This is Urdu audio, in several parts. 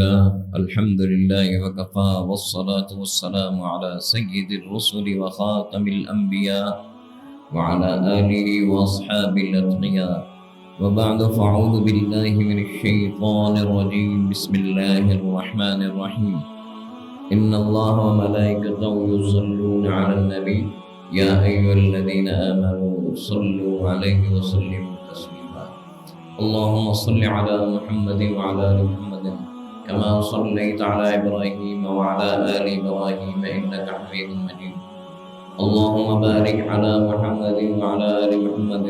لله الحمد لله وكفى والصلاة والسلام على سيد الرسل وخاتم الأنبياء وعلى آله وأصحابه الأتقياء وبعد فأعوذ بالله من الشيطان الرجيم بسم الله الرحمن الرحيم إن الله وملائكته يصلون على النبي يا أيها الذين آمنوا صلوا عليه وسلموا تسليما اللهم صل على محمد وعلى آل محمد كما صليت على إبراهيم وعلى آل إبراهيم إنك حميد مجيد اللهم بارك على محمد وعلى آل محمد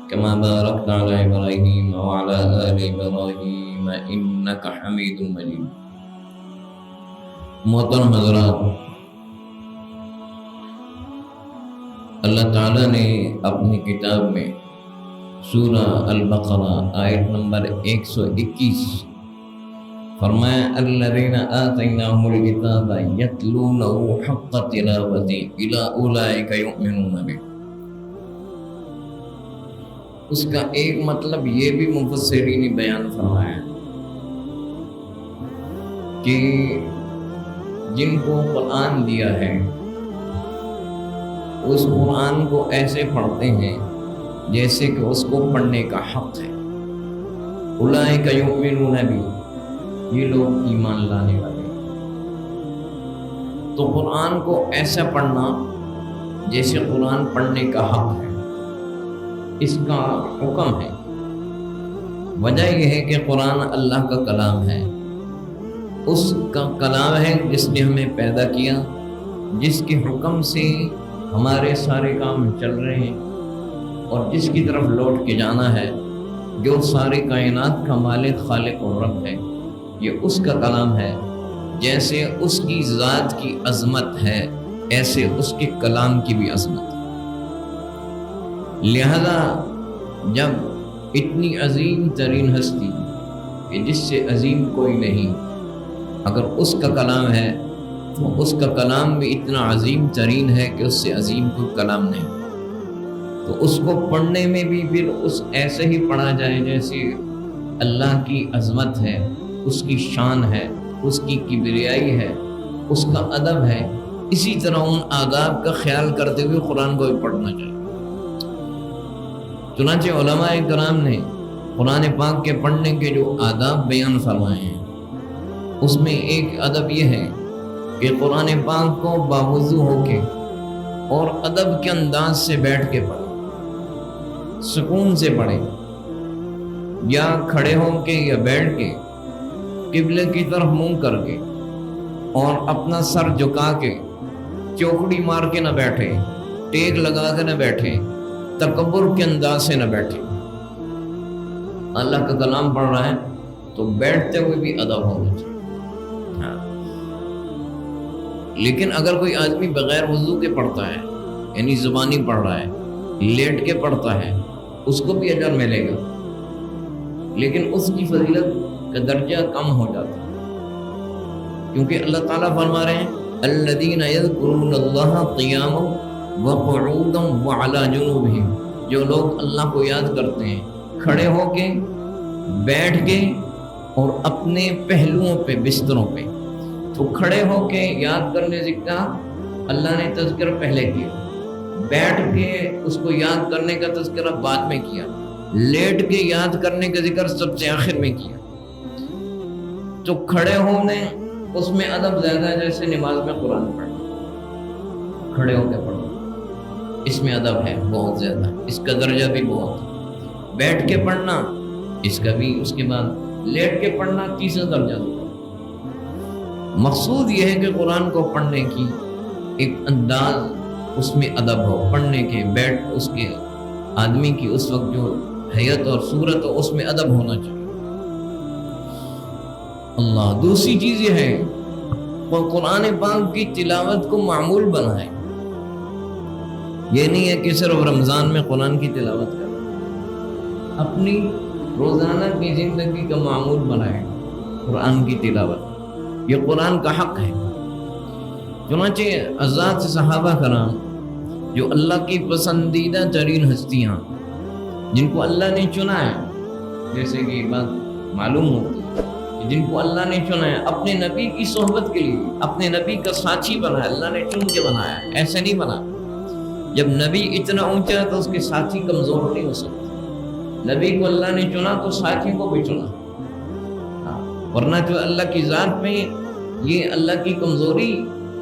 كما باركت على إبراهيم وعلى آل إبراهيم إنك حميد مجيد. محترم حضرات، اللہ تعالیٰ نے اپنی کتاب میں سورہ البقرہ آیت نمبر 121 فرمایا الذین آتیناہم الکتاب یتلونہ حق تلاوتہ اولئک یؤمنون بہ. اس کا ایک مطلب یہ بھی مفسرین نے بیان فرمایا کہ جن کو قرآن دیا ہے اس قرآن کو ایسے پڑھتے ہیں جیسے کہ اس کو پڑھنے کا حق ہے. اولئک یؤمنون بہ، یہ لوگ ایمان لانے والے ہیں. تو قرآن کو ایسا پڑھنا جیسے قرآن پڑھنے کا حق ہے، اس کا حکم ہے. وجہ یہ ہے کہ قرآن اللہ کا کلام ہے، اس کا کلام ہے جس نے ہمیں پیدا کیا، جس کے حکم سے ہمارے سارے کام چل رہے ہیں اور جس کی طرف لوٹ کے جانا ہے، جو سارے کائنات کا مالک خالق اور رب ہے. یہ اس کا کلام ہے. جیسے اس کی ذات کی عظمت ہے ایسے اس کے کلام کی بھی عظمت ہے. لہذا جب اتنی عظیم ترین ہستی کہ جس سے عظیم کوئی نہیں، اگر اس کا کلام ہے تو اس کا کلام بھی اتنا عظیم ترین ہے کہ اس سے عظیم کوئی کلام نہیں. تو اس کو پڑھنے میں بھی پھر اس ایسے ہی پڑھا جائے جیسے اللہ کی عظمت ہے، اس کی شان ہے، اس کی کبریائی ہے، اس کا ادب ہے. اسی طرح ان آداب کا خیال کرتے ہوئے قرآن کو بھی پڑھنا چاہیے. چنانچہ علماء کرام نے قرآن پاک کے پڑھنے کے جو آداب بیان فرمائے ہیں اس میں ایک ادب یہ ہے کہ قرآن پاک کو باوضو ہو کے اور ادب کے انداز سے بیٹھ کے پڑھیں، سکون سے پڑھیں، یا کھڑے ہو کے یا بیٹھ کے قبلے کی طرف منہ کر کے اور اپنا سر جھکا کے چوکڑی مار کے نہ بیٹھے، ٹیک لگا کے نہ بیٹھے، تکبر کے انداز سے نہ بیٹھے. اللہ کا کلام پڑھ رہا ہے تو بیٹھتے ہوئے بھی ادب ہونا چاہیے. لیکن اگر کوئی آدمی بغیر وضو کے پڑھتا ہے، یعنی زبانی پڑھ رہا ہے، لیٹ کے پڑھتا ہے، اس کو بھی اجر ملے گا، لیکن اس کی فضیلت کا درجہ کم ہو جاتا ہے. کیونکہ اللہ تعالیٰ فرما رہے ہیں الذین یذکرون اللہ قیاما وقعودا وعلی جنوبہم، جو لوگ اللہ کو یاد کرتے ہیں کھڑے ہو کے، بیٹھ کے اور اپنے پہلوؤں پہ، بستروں پہ. تو کھڑے ہو کے یاد کرنے سے کہا اللہ نے تذکرہ پہلے کیا، بیٹھ کے اس کو یاد کرنے کا تذکرہ بعد میں کیا، لیٹ کے یاد کرنے کا ذکر سب سے آخر میں کیا. تو کھڑے ہونے اس میں ادب زیادہ ہے، جیسے نماز میں قرآن پڑھنا، کھڑے ہو کے پڑھنا، اس میں ادب ہے بہت زیادہ، اس کا درجہ بھی بہت ہے. بیٹھ کے پڑھنا اس کا بھی، اس کے بعد لیٹ کے پڑھنا تیسرا درجہ. مقصود یہ ہے کہ قرآن کو پڑھنے کی ایک انداز، اس میں ادب ہو، پڑھنے کے بیٹھ اس کے آدمی کی اس وقت جو حیت اور صورت ہو اس میں ادب ہونا چاہیے. اللہ. دوسری چیز یہ ہے قرآن پاک کی تلاوت کو معمول بنائے. یہ نہیں ہے کہ صرف رمضان میں قرآن کی تلاوت کریں، اپنی روزانہ کی زندگی کا معمول بنائے قرآن کی تلاوت. یہ قرآن کا حق ہے. چنانچہ حضرات صحابہ کرام جو اللہ کی پسندیدہ ترین ہستیاں جن کو اللہ نے چنا ہے، جیسے کہ بات معلوم ہوتی ہے جن کو اللہ نے چنا ہے اپنے نبی کی صحبت کے لیے، اپنے نبی کا ساتھی بنا ہے، اللہ نے چن کے بنایا ہے، ایسے نہیں بنا۔ جب نبی اتنا اونچا ہے تو اس کے ساتھی کمزور نہیں ہو سکتے۔ نبی کو اللہ نے چنا تو ساتھی کو بھی چنا، ورنہ جو اللہ کی ذات میں یہ اللہ کی کمزوری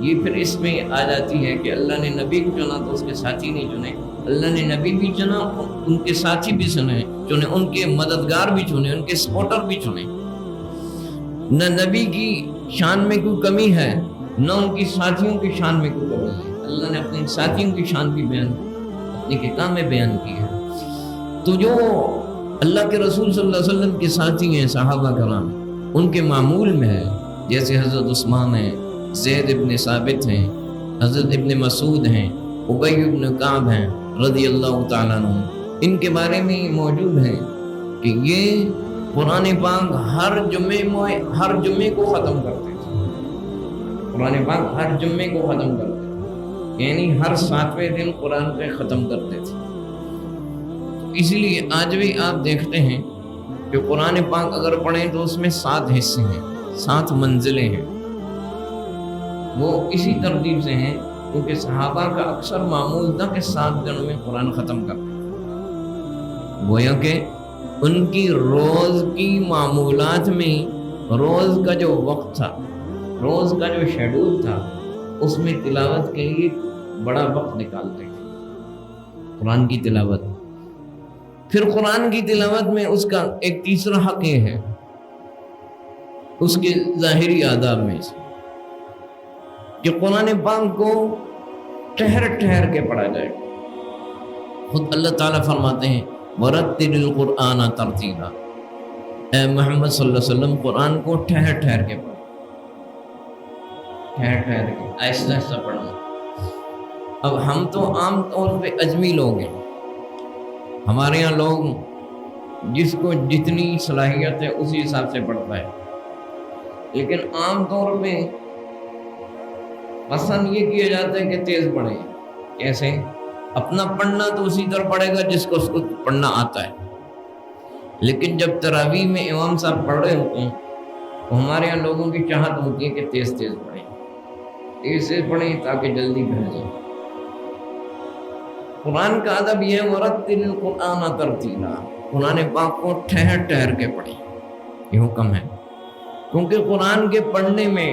یہ پھر اس میں آ جاتی ہے کہ اللہ نے نبی کو چنا تو اس کے ساتھی نہیں چنے، اللہ نے نبی بھی چنا ان کے ساتھی بھی چنے، ان کے مددگار بھی چنے، ان کے سپورٹر بھی چنے۔ نہ نبی کی شان میں کوئی کمی ہے، نہ ان کی ساتھیوں کی شان میں کوئی کمی ہے۔ اللہ نے اپنے ساتھیوں کی شان بھی بیان اپنے کتاب میں بیان کی ہے۔ تو جو اللہ کے رسول صلی اللہ علیہ وسلم کے ساتھی ہیں صحابہ کرام، ان کے معمول میں ہے، جیسے حضرت عثمان ہیں، زید ابن ثابت ہیں، حضرت ابن مسعود ہیں، ابی ابن کعب ہیں رضی اللہ تعالیٰ عنہ، ان کے بارے میں موجود ہے کہ یہ قرآن پاک ہر جمعے کو ختم کرتے تھے۔ قرآن پاک ہر جمعے کو ختم کرتے تھے، یعنی ہر 7ویں دن قرآن پہ ختم کرتے تھے۔ اسی لیے آج بھی آپ دیکھتے ہیں کہ قرآن پاک اگر پڑھیں تو اس میں 7 حصے ہیں، 7 منزلیں ہیں، وہ اسی ترتیب سے ہیں کیونکہ صحابہ کا اکثر معمول تھا کہ 7 دنوں میں قرآن ختم کرتے تھے۔ گویا کہ ان کی روز کی معمولات میں روز کا جو وقت تھا، روز کا جو شیڈول تھا، اس میں تلاوت کے لیے بڑا وقت نکالتے تھے قرآن کی تلاوت۔ پھر قرآن کی تلاوت میں اس کا ایک تیسرا حق یہ ہے اس کے ظاہری آداب میں سے کہ قرآن پاک کو ٹھہر ٹھہر کے پڑھا جائے۔ خود اللہ تعالیٰ فرماتے ہیں وَرَتِّلِ الْقُرْآنَ تَرْتِيلًا، اے محمد صلی اللہ علیہ وسلم قرآن کو ٹھہر ٹھہر کے پڑھو، ٹھہر ٹھہر کے آہستہ آہستہ پڑھنا۔ اب ہم تو عام طور پہ اجمی لوگ ہیں، ہمارے یہاں لوگ جس کو جتنی صلاحیت ہے اسی حساب سے پڑھتا ہے، لیکن عام طور پہ پسند یہ کیا جاتا ہے کہ تیز پڑھیں۔ کیسے؟ اپنا پڑھنا تو اسی طرح پڑھے گا جس کو اس کو پڑھنا آتا ہے، لیکن جب تراویح میں امام صاحب پڑھ رہے ہوتے ہیں تو ہمارے یہاں لوگوں کی چاہت ہوتی ہے کہ تیز تیز پڑھیں، تیز تیز پڑھیں تاکہ جلدی گھر جائیں۔ قرآن کا ادب یہ ہے وَرَتِّلِ الْقُرْآنَ تَرْتِيلًا، قرآن پاک کو ٹھہر ٹھہر کے پڑھیں، یہ حکم ہے۔ کیونکہ قرآن کے پڑھنے میں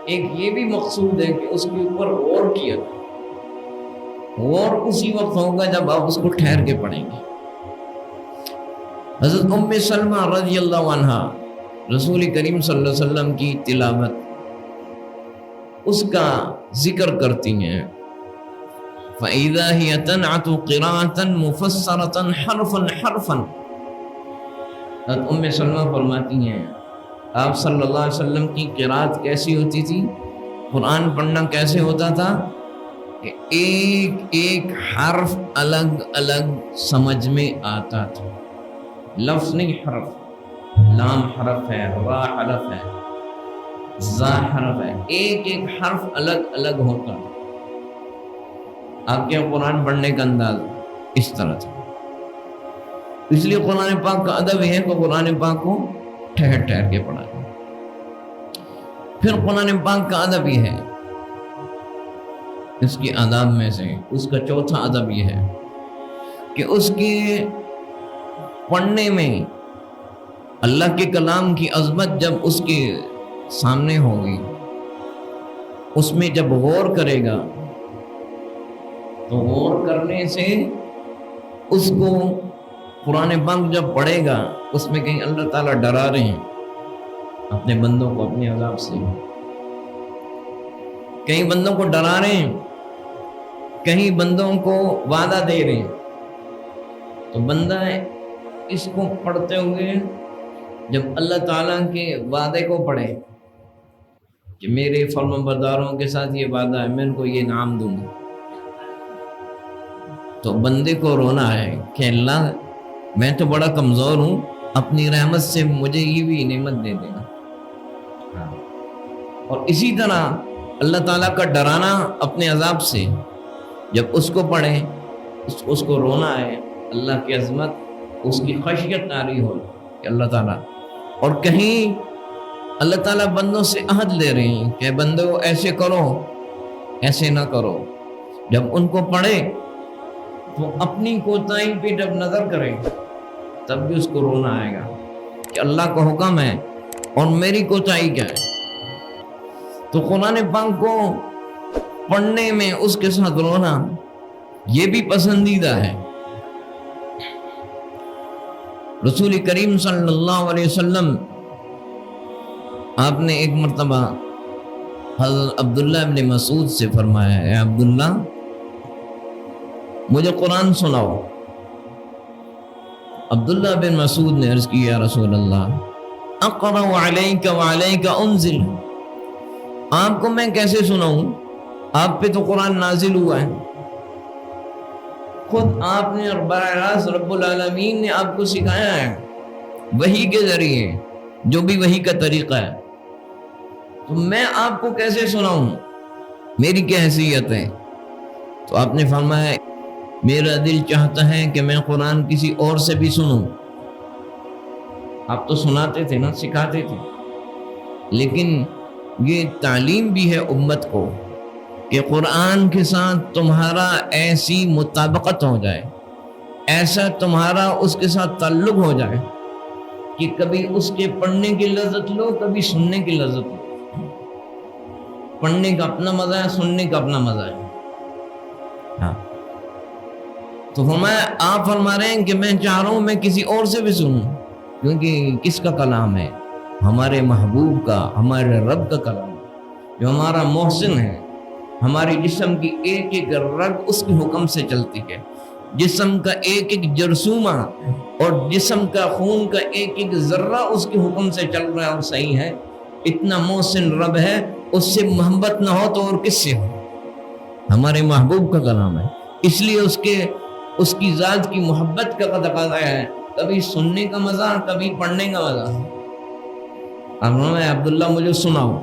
ایک یہ بھی مقصود ہے کہ اس کے اوپر غور کیا جائے، غور اسی وقت ہوگا جب آپ اس کو ٹھہر کے پڑھیں گے۔ حضرت ام سلمہ رضی اللہ عنہا رسول کریم صلی اللہ علیہ وسلم کی تلاوت اس کا ذکر کرتی ہیں فَإِذَا هِيَ تَنْعَتُ قِرَاءَةً مُفَسَّرَةً حَرْفًا حَرْفًا۔ حضرت ام سلمہ فرماتی ہیں آپ صلی اللہ علیہ وسلم کی قرات کیسی ہوتی تھی، قرآن پڑھنا کیسے ہوتا تھا کہ ایک ایک حرف الگ الگ سمجھ میں آتا تھا، لفظ نہیں حرف، لام حرف ہے، را حرف ہے، زا حرف ہے، ایک ایک حرف الگ الگ ہوتا ہے۔ آپ کے قرآن پڑھنے کا انداز اس طرح تھا۔ اس لیے قرآن پاک کا ادب ہے کہ قرآن پاک کو ٹھہر ٹھہر کے پڑھا جائے۔ پھر قرآن پاک کا ادب یہ ہے، اس کی آداب میں سے اس کا چوتھا ادب یہ ہے کہ اس کے پڑھنے میں اللہ کے کلام کی عظمت جب اس کے سامنے ہوگی، اس میں جب غور کرے گا تو غور کرنے سے اس کو قرآن پاک جب پڑھے گا اس میں کہیں اللہ تعالیٰ ڈرا رہے ہیں اپنے بندوں کو اپنے عذاب سے، کہیں بندوں کو ڈرا رہے ہیں، کہیں بندوں کو وعدہ دے رہے ہیں، تو بندہ اس کو پڑھتے ہوئے جب اللہ تعالیٰ کے وعدے کو پڑھے کہ میرے فرمانبرداروں کے ساتھ یہ وعدہ ہے میں ان کو یہ انعام دوں گا، تو بندے کو رونا ہے کہ اللہ میں تو بڑا کمزور ہوں، اپنی رحمت سے مجھے یہ بھی نعمت دے دینا۔ اور اسی طرح اللہ تعالیٰ کا ڈرانا اپنے عذاب سے جب اس کو پڑھے، اس کو رونا ہے، اللہ کی عظمت، اس کی خشیت ناری ہو کہ اللہ تعالیٰ اور کہیں اللہ تعالیٰ بندوں سے عہد لے رہے ہیں کہ بندو ایسے کرو ایسے نہ کرو. جب ان کو پڑھے تو اپنی کوتاہی پہ جب نظر کرے تب بھی اس کو رونا آئے گا کہ اللہ کا حکم ہے اور میری کوتاہی کیا ہے. تو قرآن پاک کو پڑھنے میں اس کے ساتھ رونا یہ بھی پسندیدہ ہے. رسول کریم صلی اللہ علیہ وسلم آپ نے ایک مرتبہ حضرت عبداللہ ابن مسعود سے فرمایا ہے، اے عبداللہ مجھے قرآن سناؤ. عبداللہ بن مسعود نے عرض کی، یا رسول اللہ اقرأ علیک وعلیک انزل، آپ کو میں کیسے سناؤں، آپ پہ تو قرآن نازل ہوا ہے. خود آپ نے اور براہ راست رب العالمین نے آپ کو سکھایا ہے وحی کے ذریعے، جو بھی وحی کا طریقہ ہے، تو میں آپ کو کیسے سناؤں، میری کیا حیثیت ہے. تو آپ نے فرمایا میرا دل چاہتا ہے کہ میں قرآن کسی اور سے بھی سنوں. آپ تو سناتے تھے نا، سکھاتے تھے، لیکن یہ تعلیم بھی ہے امت کو کہ قرآن کے ساتھ تمہارا ایسی مطابقت ہو جائے، ایسا تمہارا اس کے ساتھ تعلق ہو جائے کہ کبھی اس کے پڑھنے کی لذت لو، کبھی سننے کی لذت لو. پڑھنے کا اپنا مزہ ہے، سننے کا اپنا مزہ ہے. ہاں تو آپ فرما رہے ہیں کہ میں چاہ رہا ہوں میں کسی اور سے بھی سنوں، کیونکہ کس کا کلام ہے؟ ہمارے محبوب کا، ہمارے رب کا کلام، جو ہمارا محسن ہے. ہماری جسم کی ایک ایک رگ اس کے حکم سے چلتی ہے، جسم کا ایک ایک جرثومہ اور جسم کا خون کا ایک ایک ذرہ اس کے حکم سے چل رہا ہے اور صحیح ہے. اتنا محسن رب ہے، اس سے محبت نہ ہو تو اور کس سے ہو؟ ہمارے محبوب کا کلام ہے، اس لیے اس کی ذات کی محبت کا تقاضا ہے. کبھی سننے کا مزہ، کبھی پڑھنے کا مزہ. عبداللہ مجھے سناؤ.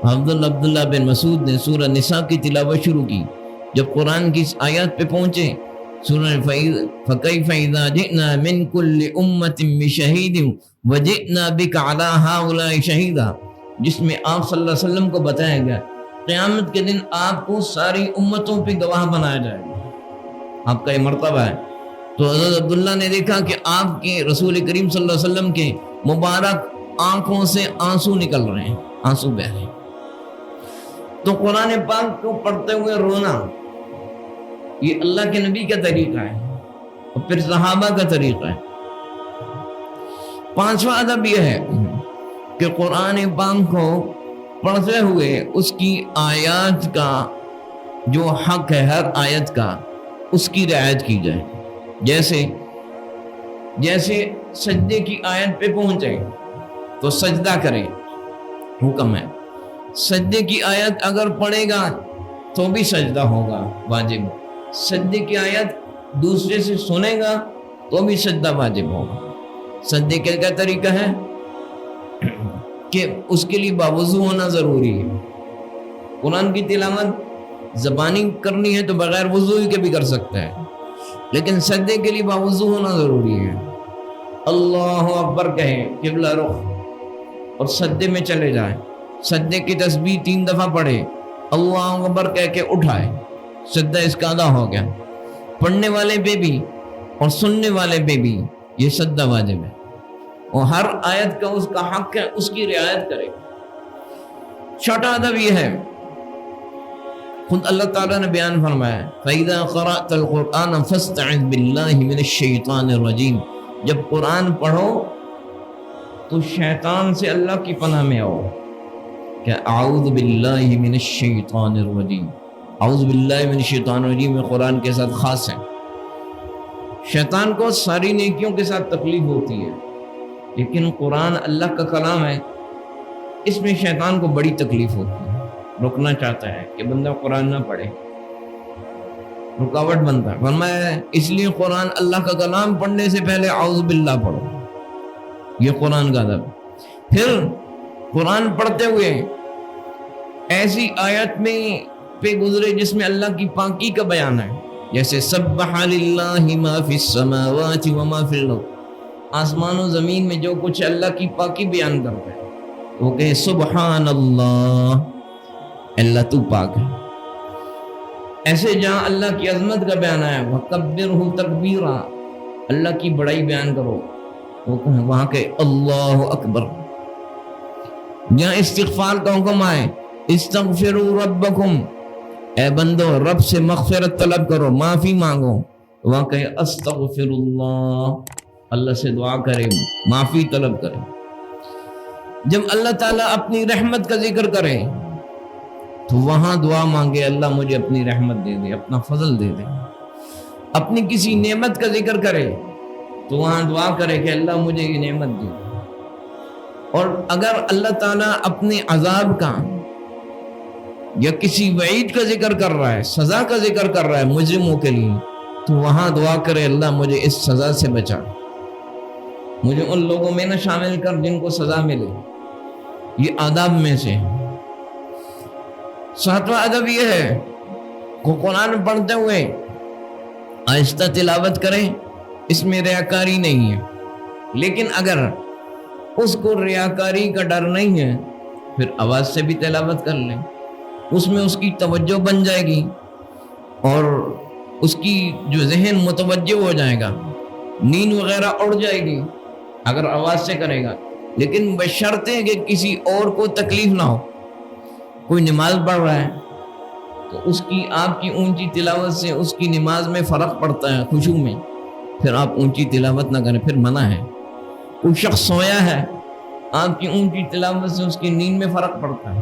عبداللہ بن مسعود نے سورہ نساء کی تلاوت شروع کی. جب قرآن کی اس آیات پہ پہنچے، سورہ فَكَيْفَ إِذَا جِئْنَا مِنْ كُلِّ أُمَّةٍ بِشَهِيدٍ وَجِئْنَا بِكَ عَلَى هَؤُلَاءِ شَهِيدًا، جس میں آپ صلی اللہ علیہ وسلم کو بتایا گیا قیامت کے دن آپ کو ساری امتوں پہ گواہ بنایا جائے گا. آپ کا یہ مرتبہ ہے. تو حضرت عبداللہ نے دیکھا کہ آپ کے رسول کریم صلی اللہ علیہ وسلم کے مبارک آنکھوں سے آنسو نکل رہے ہیں، آنسو بہہ رہے ہیں. تو قرآن پاک کو پڑھتے ہوئے رونا یہ اللہ کے نبی کا طریقہ ہے اور پھر صحابہ کا طریقہ ہے. پانچواں ادب یہ ہے کہ قرآن پاک کو پڑھتے ہوئے اس کی آیات کا جو حق ہے، ہر آیت کا اس کی رعایت کی جائے. جیسے سجدے کی آیت پہ پہنچے تو سجدہ کرے، حکم ہے. سجدے کی آیت اگر پڑھے گا تو بھی سجدہ ہوگا، واجب. سجدے کی آیت دوسرے سے سنے گا تو بھی سجدہ واجب ہوگا. سجدے کا کیا طریقہ ہے کہ اس کے لیے باوضو ہونا ضروری ہے. قرآن کی تلاوت زبانی کرنی ہے تو بغیر وضو کے بھی کر سکتا ہے، لیکن سجدے کے لیے باوضو ہونا ضروری ہے. اللہ اکبر کہیں، قبلہ رخ، اور سجدے میں چلے جائیں. سجدے کی تسبیح 3 دفعہ پڑھے، اللہ اکبر کہہ کے اٹھائے، سجدہ اس کا ادا ہو گیا. پڑھنے والے پہ بھی اور سننے والے پہ بھی یہ سجدہ واجب ہے، اور ہر آیت کا اس کا حق ہے، اس کی رعایت کرے. چھوٹا ادب یہ ہے، خود اللہ تعالیٰ نے بیان فرمایا فَإِذَا قَرَأْتَ الْقُرْآنَ فَاسْتَعِذْ بِاللَّهِ مِنَ الشَّيْطَانِ الرَّجِيمِ. جب قرآن پڑھو تو شیطان سے اللہ کی پناہ میں آؤ کہ اعوذ باللہ من الشیطان الرجیم. اعوذ باللہ من الشیطان الرجیم میں قرآن کے ساتھ خاص ہے. شیطان کو ساری نیکیوں کے ساتھ تکلیف ہوتی ہے، لیکن قرآن اللہ کا کلام ہے، اس میں شیطان کو بڑی تکلیف ہوتی ہے. رکنا چاہتا ہے کہ بندہ قرآن نہ پڑھے، رکاوٹ بنتا ہے. فرمایا اس لیے قرآن اللہ کا کلام پڑھنے سے پہلے اعوذ باللہ پڑھو. یہ قرآن کا ادب. پھر قرآن پڑھتے ہوئے ایسی آیت میں پہ گزرے جس میں اللہ کی پاکی کا بیان ہے، جیسے سبح للہ ما فی السماوات وما فی الارض. آسمان و زمین میں جو کچھ اللہ کی پاکی بیان کرتا ہے وہ کہے سبحان اللہ، اللہ تو پاک ہے۔ ایسے جہاں اللہ کی عظمت کا بیان آیا وَكَبِّرْهُ تَكْبِيرًا، اللہ کی بڑائی بیان کرو، وہ کہیں وہاں کہ اللہ اکبر۔ جہاں استغفار کا حکم آئے استغفروا ربکم، اے بندو رب سے مغفرت طلب کرو، معافی مانگو، وہاں کہے استغفر اللہ، اللہ سے دعا کرے، معافی طلب کرے۔ جب اللہ تعالیٰ اپنی رحمت کا ذکر کرے تو وہاں دعا مانگے اللہ مجھے اپنی رحمت دے دے، اپنا فضل دے دے۔ اپنی کسی نعمت کا ذکر کرے تو وہاں دعا کرے کہ اللہ مجھے یہ نعمت دے۔ اور اگر اللہ تعالیٰ اپنے عذاب کا یا کسی وعید کا ذکر کر رہا ہے، سزا کا ذکر کر رہا ہے مجرموں کے لیے، تو وہاں دعا کرے اللہ مجھے اس سزا سے بچا، مجھے ان لوگوں میں نہ شامل کر جن کو سزا ملے۔ یہ آداب میں سے ہے۔ ساتواں ادب یہ ہے کہ قرآن پڑھتے ہوئے آہستہ تلاوت کریں، اس میں ریاکاری نہیں ہے، لیکن اگر اس کو ریاکاری کا ڈر نہیں ہے پھر آواز سے بھی تلاوت کر لیں، اس میں اس کی توجہ بن جائے گی اور اس کی جو ذہن متوجہ ہو جائے گا، نیند وغیرہ اڑ جائے گی اگر آواز سے کرے گا، لیکن بشرطے کہ کسی اور کو تکلیف نہ ہو۔ کوئی نماز پڑھ رہا ہے تو اس کی آپ کی اونچی تلاوت سے اس کی نماز میں فرق پڑتا ہے، خشوع میں، پھر آپ اونچی تلاوت نہ کریں، پھر منع ہے۔ کوئی شخص سویا ہے، آپ کی اونچی تلاوت سے اس کی نیند میں فرق پڑتا ہے،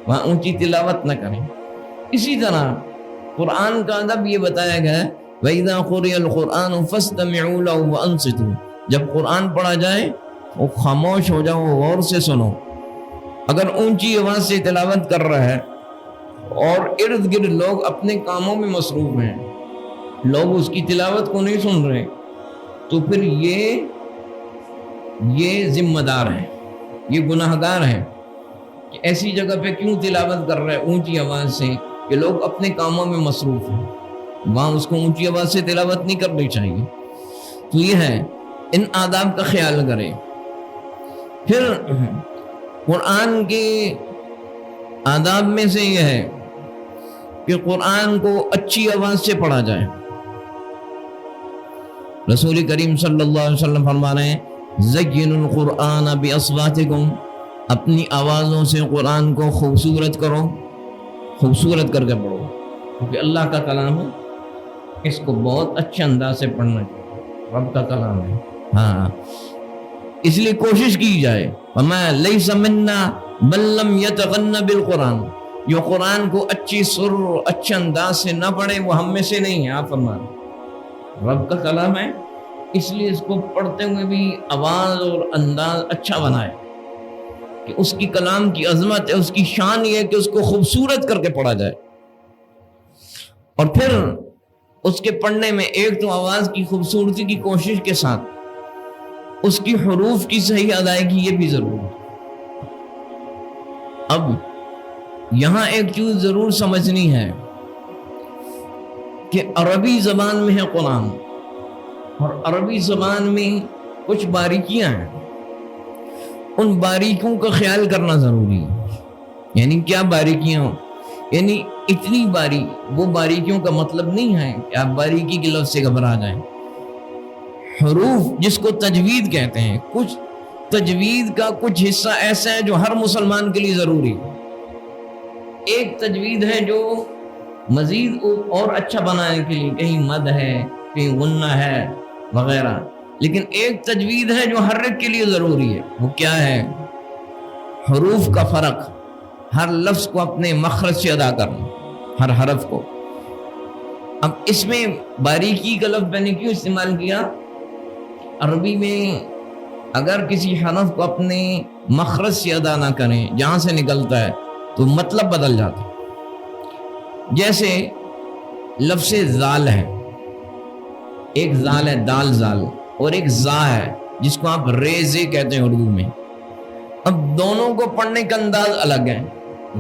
وہاں اونچی تلاوت نہ کریں۔ اسی طرح قرآن کا ادب یہ بتایا گیا ہے وَإِذَا قُرِئَ الْقُرْآنُ فَاسْتَمِعُوا لَهُ وَأَنصِتُوا، جب قرآن پڑھا جائے وہ خاموش ہو جاؤ، غور سے سنو۔ اگر اونچی آواز سے تلاوت کر رہا ہے اور ارد گرد لوگ اپنے کاموں میں مصروف ہیں، لوگ اس کی تلاوت کو نہیں سن رہے، تو پھر یہ ذمہ دار ہے، یہ گناہ گار ہے کہ ایسی جگہ پہ کیوں تلاوت کر رہا ہے اونچی آواز سے کہ لوگ اپنے کاموں میں مصروف ہیں، وہاں اس کو اونچی آواز سے تلاوت نہیں کرنی چاہیے۔ تو یہ ہے، ان آداب کا خیال کریں۔ پھر قرآن کے آداب میں سے یہ ہے کہ قرآن کو اچھی آواز سے پڑھا جائے۔ رسول کریم صلی اللہ علیہ وسلم فرما رہے ہیں زینوا القرآن باصواتکم، اپنی آوازوں سے قرآن کو خوبصورت کرو، خوبصورت کر کے پڑھو، کیونکہ اللہ کا کلام ہے، اس کو بہت اچھے انداز سے پڑھنا چاہیے، رب کا کلام ہے۔ ہاں، اس لیے کوشش کی جائے وَمَا لَيْسَ مِنَّا بَل لَّمْ يَتَغَنَّ بِالْقُرْآنِ، جو قرآن کو اچھی سر اور اچھے انداز سے نہ پڑھے وہ ہم میں سے نہیں ہے۔ آپ فرمائیں رب کا کلام ہے، اس لیے اس کو پڑھتے ہوئے بھی آواز اور انداز اچھا بنائے کہ اس کی کلام کی عظمت ہے، اس کی شان یہ ہے کہ اس کو خوبصورت کر کے پڑھا جائے۔ اور پھر اس کے پڑھنے میں ایک تو آواز کی خوبصورتی کی کوشش کے ساتھ اس کی حروف کی صحیح ادائیگی یہ بھی ضروری ہے۔ اب یہاں ایک چیز ضرور سمجھنی ہے کہ عربی زبان میں ہے قرآن، اور عربی زبان میں کچھ باریکیاں ہیں، ان باریکیوں کا خیال کرنا ضروری ہے۔ یعنی کیا باریکیاں؟ یعنی اتنی وہ باریکیوں کا مطلب نہیں ہے کہ آپ باریکی کے لفظ سے گھبرا جائیں۔ حروف جس کو تجوید کہتے ہیں، کچھ تجوید کا کچھ حصہ ایسا ہے جو ہر مسلمان کے لیے ضروری ہے۔ ایک تجوید ہے جو مزید اور اچھا بنانے کے لیے، کہیں مد ہے، کہیں غنہ ہے وغیرہ، لیکن ایک تجوید ہے جو ہر ایک کے لیے ضروری ہے۔ وہ کیا ہے؟ حروف کا فرق، ہر لفظ کو اپنے مخرج سے ادا کرنا، ہر حرف کو۔ اب اس میں باریکی کا لفظ میں نے کیوں استعمال کیا؟ عربی میں اگر کسی حرف کو اپنے مخرج سے ادا نہ کریں، جہاں سے نکلتا ہے، تو مطلب بدل جاتا ہے۔ جیسے لفظ زال ہے، ایک زال ہے دال زال، اور ایک زا ہے جس کو آپ ریزے کہتے ہیں اردو میں۔ اب دونوں کو پڑھنے کا انداز الگ ہے،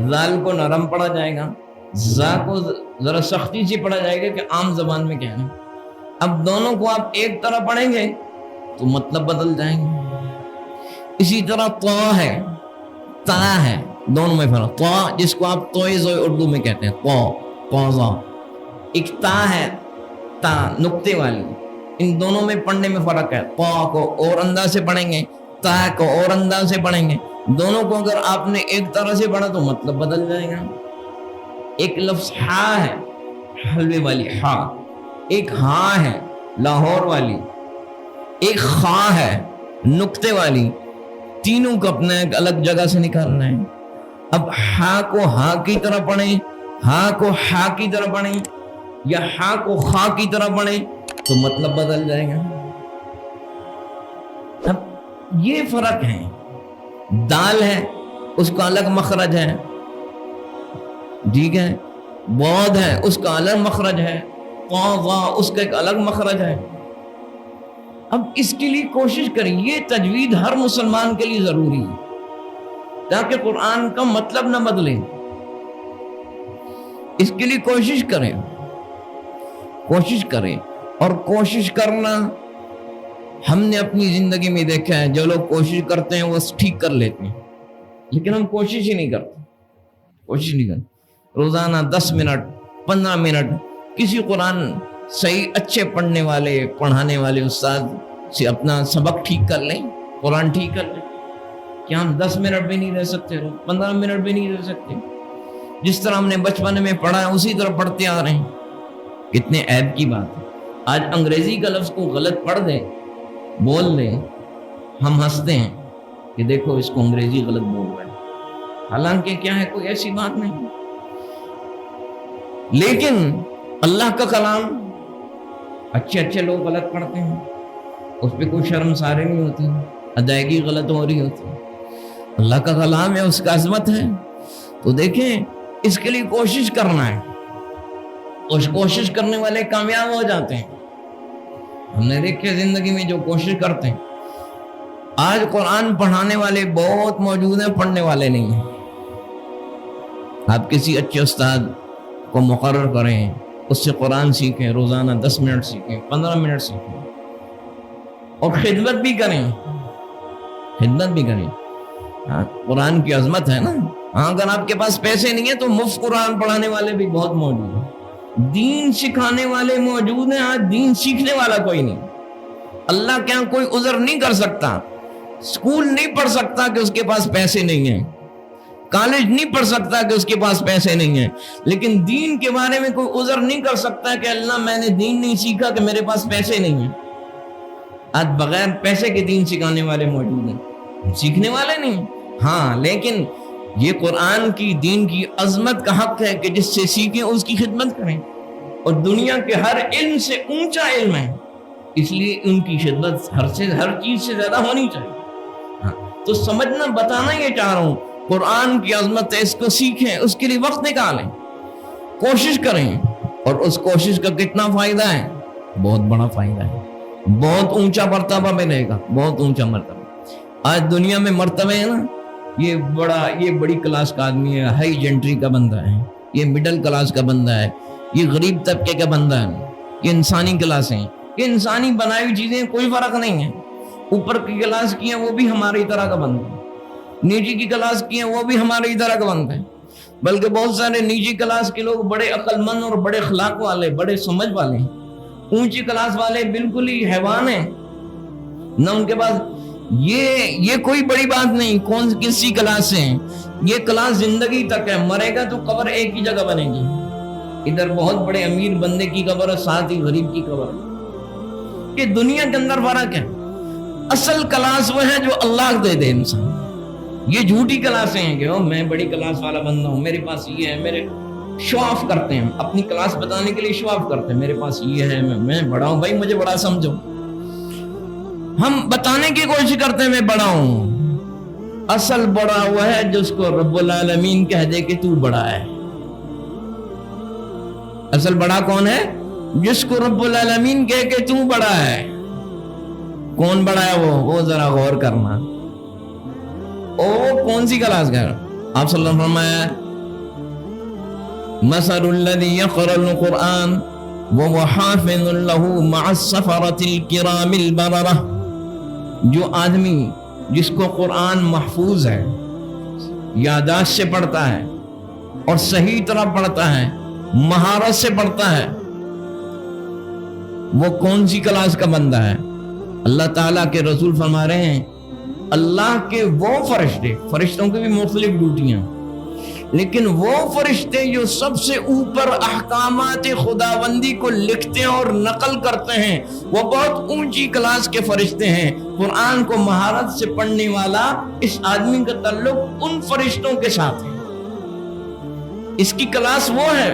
زال کو نرم پڑھا جائے گا، زا کو ذرا سختی سے پڑھا جائے گا کہ عام زبان میں کہنا۔ اب دونوں کو آپ ایک طرح پڑھیں گے تو مطلب بدل جائیں گے. اسی طرح طا ہے، تا ہے، دونوں میں فرق. طا جس کو آپ توئز اردو میں کہتے ہیں، طا، قوزا. ایک تا ہے، تا نقطے والی. ان دونوں میں پڑھنے میں فرق ہے. طا کو اور انداز سے پڑھیں گے، تا کو اور انداز سے پڑھیں گے. دونوں کو اگر آپ نے ایک طرح سے پڑھا تو مطلب بدل جائے گا. ایک لفظ ہا ہے، حلوے والی ہا. ایک ہاں ہے، لاہور والی. ایک خاں ہے، نقطے والی. تینوں کو اپنا ایک الگ جگہ سے نکالنا ہے. اب ہا کو ہا کی طرح پڑھیں، ہا کو ہا کی طرح پڑھیں، یا ہا کو خا کی طرح پڑھیں تو مطلب بدل جائے گا. اب یہ فرق ہے. دال ہے، اس کا الگ مخرج ہے، ٹھیک ہے. بود ہے، اس کا الگ مخرج ہے. قاضا، اس کا ایک الگ مخرج ہے. اب اس کے لیے کوشش کریں. یہ تجوید ہر مسلمان کے لیے ضروری ہے تاکہ قرآن کا مطلب نہ بدلے. اس کے لیے کوشش کریں، کوشش کریں. اور کوشش کرنا ہم نے اپنی زندگی میں دیکھا ہے، جو لوگ کوشش کرتے ہیں وہ ٹھیک کر لیتے ہیں، لیکن ہم کوشش ہی نہیں کرتے. کوشش نہیں کرتے. روزانہ 10 منٹ 15 منٹ کسی قرآن صحیح اچھے پڑھنے والے پڑھانے والے استاد سے اپنا سبق ٹھیک کر لیں، قرآن ٹھیک کر لیں. کیا ہم 10 منٹ بھی نہیں رہ سکتے؟ 15 منٹ بھی نہیں رہ سکتے؟ جس طرح ہم نے بچپن میں پڑھا ہے اسی طرح پڑھتے آ رہے ہیں. کتنے عیب کی بات ہے. آج انگریزی کا لفظ کو غلط پڑھ دیں، بول دیں، ہم ہنستے ہیں کہ دیکھو اس کو انگریزی غلط بول رہا ہے. حالانکہ کیا ہے، کوئی ایسی بات نہیں. لیکن اللہ کا کلام اچھے لوگ غلط پڑھتے ہیں، اس پہ کوئی شرم سارے نہیں ہوتی، ادائیگی غلط ہو رہی ہوتی. اللہ کا کلام ہے، اس کا عظمت ہے. تو دیکھیں، اس کے لیے کوشش کرنا ہے. اس کوشش کرنے والے کامیاب ہو جاتے ہیں. ہم نے دیکھے زندگی میں جو کوشش کرتے ہیں. آج قرآن پڑھانے والے بہت موجود ہیں، پڑھنے والے نہیں ہیں. آپ کسی اچھے استاد کو مقرر کریں، اس سے قرآن سیکھیں، روزانہ 10 منٹ سیکھیں، 15 منٹ سیکھیں، اور خدمت بھی کریں. خدمت بھی کریں. قرآن کی عظمت ہے نا. اگر آپ کے پاس پیسے نہیں ہیں تو مفت قرآن پڑھانے والے بھی بہت موجود ہیں. دین سکھانے والے موجود ہیں. آج دین سیکھنے والا کوئی نہیں. اللہ کے یہاں کوئی عذر نہیں کر سکتا. اسکول نہیں پڑھ سکتا کہ اس کے پاس پیسے نہیں ہیں. کالج نہیں پڑھ سکتا کہ اس کے پاس پیسے نہیں ہیں. لیکن دین کے بارے میں کوئی عذر نہیں کر سکتا کہ اللہ میں نے دین نہیں سیکھا کہ میرے پاس پیسے نہیں ہیں. آج بغیر پیسے کے دین سکھانے والے موجود ہیں، سیکھنے والے نہیں. ہاں، لیکن یہ قرآن کی دین کی عظمت کا حق ہے کہ جس سے سیکھیں اس کی خدمت کریں. اور دنیا کے ہر علم سے اونچا علم ہے، اس لیے ان کی خدمت ہر چیز سے زیادہ ہونی چاہیے. ہاں، تو سمجھنا بتانا یہ چاہ رہا ہوں، قرآن کی عظمت ہے، اس کو سیکھیں، اس کے لیے وقت نکالیں، کوشش کریں. اور اس کوشش کا کتنا فائدہ ہے؟ بہت بڑا فائدہ ہے. بہت اونچا مرتبہ ملے گا، بہت اونچا مرتبہ. آج دنیا میں مرتبہ ہے نا، یہ بڑی کلاس کا آدمی ہے، ہائی جنٹری کا بندہ ہے، یہ مڈل کلاس کا بندہ ہے، یہ غریب طبقے کا بندہ ہے، یہ انسانی کلاس ہیں. یہ انسانی بنائی ہوئی چیزیں، کوئی فرق نہیں ہے. اوپر کی کلاس کی ہیں وہ بھی ہماری طرح کا بندہ ہے، نیچی کی کلاس کی ہیں وہ بھی ہماری طرح کا بندہ ہے. بلکہ بہت سارے نیچی کلاس کے لوگ بڑے عقل مند اور بڑے اخلاق والے، بڑے سمجھ والے ہیں. اونچی کلاس والے بالکل ہی حیوان ہیں، نہ ان کے پاس یہ کوئی بڑی بات نہیں کسی کلاس سے ہیں. یہ کلاس زندگی تک ہے، مرے گا تو قبر ایک ہی جگہ بنے گی. ادھر بہت بڑے امیر بندے کی قبر ہے، ساتھ ہی غریب کی قبر ہے. یہ دنیا کے اندر فرق ہے. اصل کلاس وہ ہے جو اللہ دے دے انسان. یہ جھوٹی کلاسیں ہیں کہ میں بڑی کلاس والا بندہ ہوں، میرے پاس یہ ہے. میرے شو آف کرتے ہیں، اپنی کلاس بتانے کے لیے شو آف کرتے ہیں، میرے پاس یہ ہے، میں بڑا ہوں، بھائی مجھے بڑا سمجھو. ہم بتانے کی کوشش کرتے ہیں میں بڑا ہوں. اصل بڑا وہ ہے جس کو رب العالمین کہہ دے کہ تو بڑا ہے. اصل بڑا کون ہے؟ جس کو رب العالمین کہے کہ تو بڑا ہے. کون بڑا ہے وہ ذرا غور کرنا. کون سی کلاس کا؟ آپ صلی اللہ علیہ وسلم فرمایا مثل الذي يقرأ القرآن وهو حافظ له مع السفرة الكرام البررة جو آدمی جس کو قرآن محفوظ ہے، یادداشت سے پڑھتا ہے اور صحیح طرح پڑھتا ہے، مہارت سے پڑھتا ہے، وہ کون سی کلاس کا بندہ ہے؟ اللہ تعالیٰ کے رسول فرما رہے ہیں اللہ کے وہ فرشتے، فرشتوں کی بھی مختلف ڈیوٹیاں، لیکن وہ فرشتے جو سب سے اوپر احکامات خداوندی کو لکھتے ہیں اور نقل کرتے ہیں، وہ بہت اونچی کلاس کے فرشتے ہیں۔ قرآن کو مہارت سے پڑھنے والا اس آدمی کا تعلق ان فرشتوں کے ساتھ ہے، اس کی کلاس وہ ہے،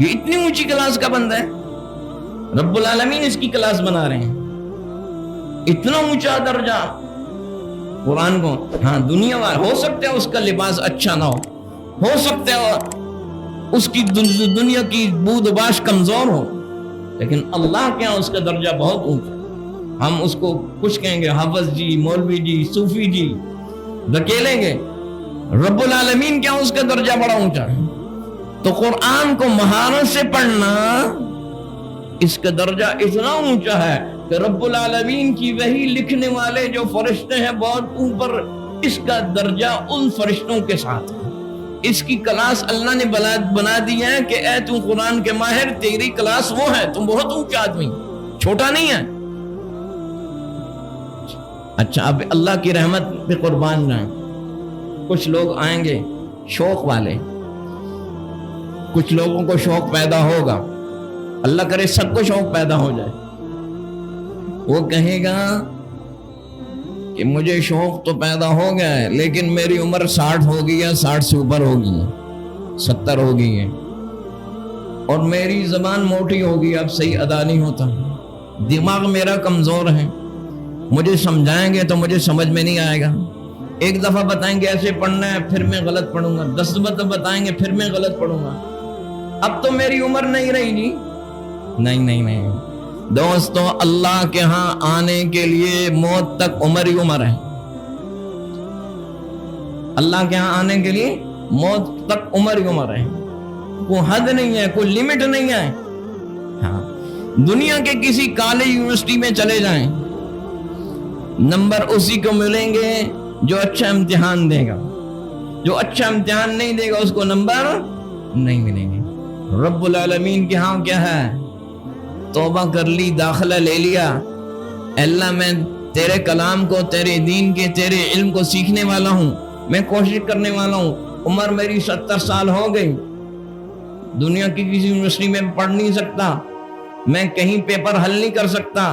یہ اتنی اونچی کلاس کا بندہ ہے، رب العالمین اس کی کلاس بنا رہے ہیں، اتنا اونچا درجہ قرآن کو۔ ہاں دنیا والے ہو سکتا ہے اس کا لباس اچھا نہ ہو سکتا ہے اس کی دنیا کی بود و باش کمزور ہو، لیکن اللہ کے یہاں اس کا درجہ بہت اونچا۔ ہم اس کو کچھ کہیں گے حافظ جی، مولوی جی، صوفی جی، دھکیلیں گے، رب العالمین کے یہاں اس کا درجہ بڑا اونچا ہے۔ تو قرآن کو مہارت سے پڑھنا، اس کا درجہ اتنا اونچا ہے کہ رب العالمین کی وحی لکھنے والے جو فرشتے ہیں بہت اوپر، اس کا درجہ ان فرشتوں کے ساتھ ہے۔ اس کی کلاس اللہ نے بنا دی ہے کہ اے تم قرآن کے ماہر، تیری کلاس وہ ہے، تم بہت اونچا آدمی، چھوٹا نہیں ہے۔ اچھا اب اللہ کی رحمت پہ قربان جائیں، کچھ لوگ آئیں گے شوق والے، کچھ لوگوں کو شوق پیدا ہوگا، اللہ کرے سب کو شوق پیدا ہو جائے، وہ کہے گا کہ مجھے شوق تو پیدا ہو گیا ہے لیکن میری عمر 60 ہو گئی ہے، 60 سے اوپر ہو گئی ہے، 70 ہو گئی ہے، اور میری زبان موٹی ہو گئی، اب صحیح ادا نہیں ہوتا، دماغ میرا کمزور ہے، مجھے سمجھائیں گے تو مجھے سمجھ میں نہیں آئے گا، ایک دفعہ بتائیں گے ایسے پڑھنا ہے پھر میں غلط پڑھوں گا، 10 دفعہ بتائیں گے پھر میں غلط پڑھوں گا، اب تو میری عمر نہیں رہی جی۔ نہیں دوستو، اللہ کے ہاں آنے کے لیے موت تک عمر ہی عمر ہے، اللہ کے ہاں آنے کے لیے موت تک عمر ہی عمر ہے، کوئی حد نہیں ہے، کوئی لمٹ نہیں ہے۔ ہاں دنیا کے کسی کالج یونیورسٹی میں چلے جائیں، نمبر اسی کو ملیں گے جو اچھا امتحان دے گا، جو اچھا امتحان نہیں دے گا اس کو نمبر نہیں ملیں گے۔ رب العالمین کے ہاں کیا ہے؟ توبہ کر لی، داخلہ لے لیا، اللہ میں تیرے کلام کو، تیرے دین کے، تیرے علم کو سیکھنے والا ہوں، میں کوشش کرنے والا ہوں، عمر میری 70 سال ہو گئی، دنیا کی کسی یونیورسٹی میں پڑھ نہیں سکتا، میں کہیں پیپر حل نہیں کر سکتا،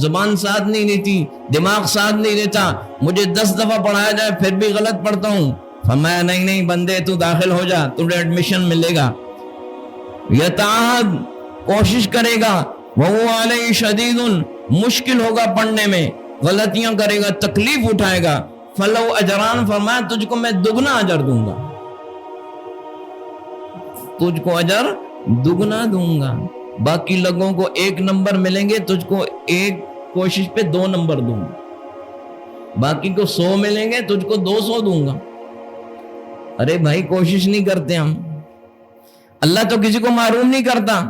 زبان ساتھ نہیں دیتی، دماغ ساتھ نہیں دیتا، مجھے 10 دفعہ پڑھایا جائے پھر بھی غلط پڑھتا ہوں۔ فرمایا نہیں بندے، تو داخل ہو جا، تجھے ایڈمیشن ملے گا، یتعہد کوشش کرے گا، وَهُوَ عَلَيْهِ شَدِيدٌ مشکل ہوگا پڑھنے میں، غلطیاں کرے گا، تکلیف اٹھائے گا، فَلَوْ أَجْرَانِ فرمایا تجھ کو میں دگنا اجر دوں گا، تجھ کو اجر دگنا دوں گا، باقی لوگوں کو 1 نمبر ملیں گے، تجھ کو ایک کوشش پہ 2 نمبر دوں گا، باقی کو 100 ملیں گے، تجھ کو 200 دوں گا۔ ارے بھائی کوشش نہیں کرتے ہم، اللہ تو کسی کو محروم نہیں کرتا۔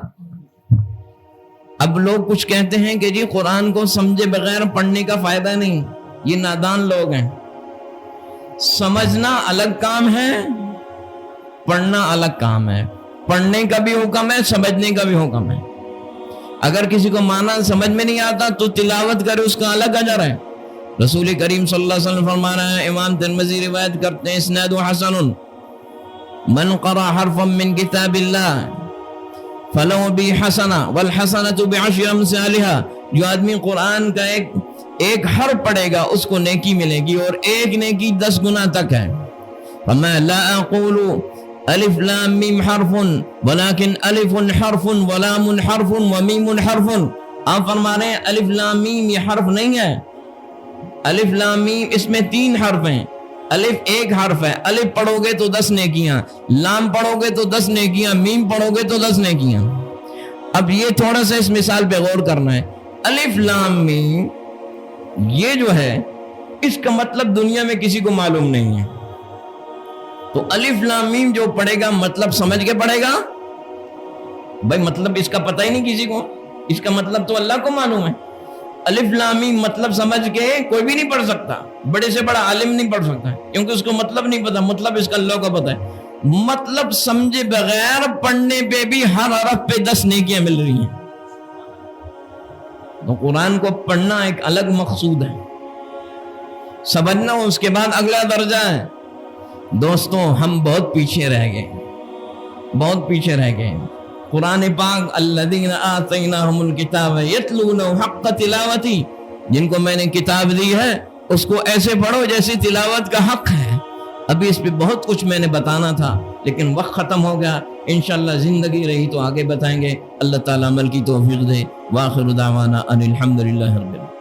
اب لوگ کچھ کہتے ہیں کہ جی قرآن کو سمجھے بغیر پڑھنے کا فائدہ نہیں، یہ نادان لوگ ہیں۔ سمجھنا الگ کام ہے، پڑھنا الگ کام ہے، پڑھنے کا بھی حکم ہے، سمجھنے کا بھی حکم ہے۔ اگر کسی کو معنی سمجھ میں نہیں آتا تو تلاوت کرے، اس کا الگ اجر ہے۔ رسول کریم صلی اللہ علیہ وسلم فرما رہے ہیں، امام ترمذی روایت کرتے ہیں، اسناد حسن، من قرأ حرفا من کتاب اللہ فلو بھی حسنہ والحسنۃ بعشر امثالها، جو آدمی قرآن کا ایک حرف پڑھے گا اس کو نیکی ملے گی، اور ایک نیکی 10 گنا تک ہے۔ فما لا اقول الف لام میم حرف ولكن الف حرف ولام حرف ومیم حرف، آپ فرما رہے ہیں الف لام میم یہ حرف نہیں ہے، الف لام میم اس میں 3 حرف ہیں، الف ایک حرف ہے، الف پڑھو گے تو 10 نیکیاں، لام پڑھو گے تو 10 نیکیاں، میم پڑھو گے تو 10 نیکیاں۔ اب یہ تھوڑا سا اس مثال پہ غور کرنا ہے، الف لام میم یہ جو ہے اس کا مطلب دنیا میں کسی کو معلوم نہیں ہے، تو الف لام میم جو پڑھے گا مطلب سمجھ کے پڑھے گا، بھائی مطلب اس کا پتہ ہی نہیں کسی کو، اس کا مطلب تو اللہ کو معلوم ہے۔ الف لام میم مطلب سمجھ کے کوئی بھی نہیں پڑھ سکتا، بڑے سے بڑا عالم نہیں پڑھ سکتا کیونکہ اس کو مطلب نہیں پتا، مطلب اس کا اللہ کو پتا ہے۔ مطلب سمجھے بغیر پڑھنے پہ بھی ہر حرف پہ 10 نیکیاں مل رہی ہیں۔ تو قرآن کو پڑھنا ایک الگ مقصود ہے، سمجھنا اس کے بعد اگلا درجہ ہے۔ دوستوں ہم بہت پیچھے رہ گئے، بہت پیچھے رہ گئے۔ قرآن پاک الذین آتیناہم الکتاب یتلونہ حق تلاوتی، جن کو میں نے کتاب دی ہے اس کو ایسے پڑھو جیسے تلاوت کا حق ہے۔ ابھی اس پہ بہت کچھ میں نے بتانا تھا لیکن وقت ختم ہو گیا، انشاءاللہ زندگی رہی تو آگے بتائیں گے۔ اللہ تعالیٰ عمل کی توفیق دے۔ وآخر دعوانا ان الحمدللہ رب العالمین۔